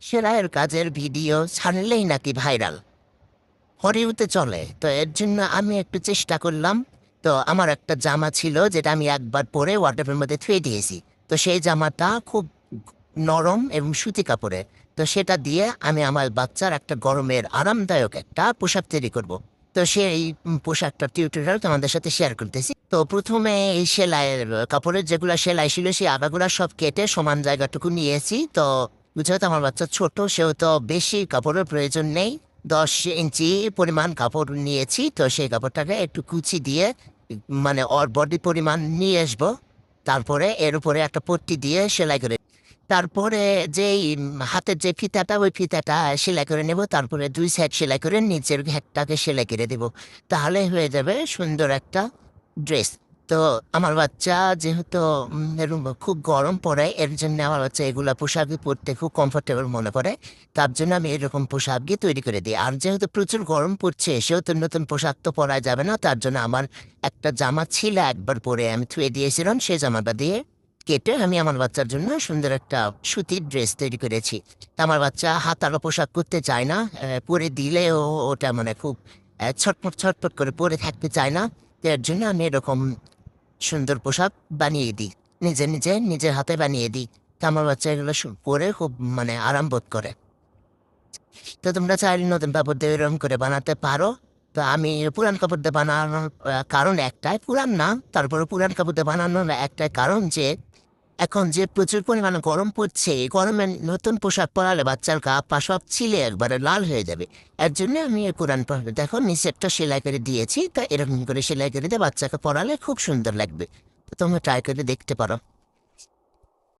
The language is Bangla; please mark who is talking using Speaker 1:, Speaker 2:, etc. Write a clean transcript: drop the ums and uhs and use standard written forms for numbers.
Speaker 1: সেলাইয়ের কাজের ভিডিও ছাড়লেই নাকি ভাইরাল হলিউডে চলে। তো এর জন্য আমি একটু চেষ্টা করলাম। তো আমার একটা জামা ছিল যেটা আমি একবার পরে ওয়ার্ড্রোবের মধ্যে থুয়ে দিয়েছি। তো সেই জামাটা খুব নরম এবং সুতি কাপড়ের। তো সেটা দিয়ে আমি আমার বাচ্চার একটা গরমের আরামদায়ক একটা পোশাক তৈরি করব। তো সেই পোশাকটার টিউটোরিয়াল তোমাদের সাথে শেয়ার করতেছি। তো প্রথমে এই সেলাইয়ের কাপড়ের যেগুলো সেলাই ছিল সেই আগাগুলা সব কেটে সমান জায়গাটুকু নিয়েছি। তো যেহেতু আমার বাচ্চা ছোট, সেহেতু বেশি কাপড়ের প্রয়োজন নেই। 10 ইঞ্চি পরিমাণ কাপড় নিয়েছি। তো সেই কাপড়টাকে একটু কুচি দিয়ে মানে ওর বডি পরিমাণ নিয়ে আসবো। তারপরে এর উপরে একটা পট্টি দিয়ে সেলাই করে, তারপরে যেই হাতের যে ফিতাটা ওই ফিতাটা সেলাই করে নেব। তারপরে 2 সাইড সেলাই করে নিচের ঘেরটাকে সেলাই করে দেব। তাহলে হয়ে যাবে সুন্দর একটা ড্রেস। তো আমার বাচ্চা যেহেতু এরকম খুব গরম পড়ে, এর জন্য আমার বাচ্চা এগুলা পোশাকই পরতে খুব কমফোর্টেবল মনে করে। তার জন্য আমি এরকম পোশাকই তৈরি করে দিই। আর যেহেতু প্রচুর গরম পড়ছে, সেহেতু নতুন পোশাক তো পরা যাবে না। তার জন্য আমার একটা জামা ছিল একবার পরে আমি থুয়ে দিয়েছিলাম, সেই জামাটা দিয়ে কেটে আমি আমার বাচ্চার জন্য সুন্দর একটা সুতির ড্রেস তৈরি করেছি। তা আমার বাচ্চা হাতারও পোশাক করতে চায় না। পরে দিলেও ওটা মানে খুব ছটফট ছটফট করে পরে থাকতে চায় না। তো এর জন্য আমি এরকম সুন্দর পোশাক বানিয়ে দিই, নিজে নিজে নিজের হাতে বানিয়ে দিই। তা আমার বাচ্চা এগুলো পরে খুব মানে আরাম বোধ করে। তো তোমরা চাইলে নতুন কাপড় দিয়ে এরকম করে বানাতে পারো। তো আমি পুরান কাপড় দিয়ে বানানোর কারণ একটাই, পুরান না তারপরে পুরান কাপড় দিয়ে বানানোর একটাই কারণ যে এখন যে প্রচুর পরিমাণে গরম পড়ছে, এই গরমে নতুন পোশাক পরালে বাচ্চার গা পা সব ছিলে একবারে লাল হয়ে যাবে। এর জন্য আমি এই পুরান দেখো নিচেরটা সেলাই করে দিয়েছি। তা এরকম করে সেলাই করে দিয়ে বাচ্চাকে পরালে খুব সুন্দর লাগবে। তো তোমরা ট্রাই করে দেখতে পারো।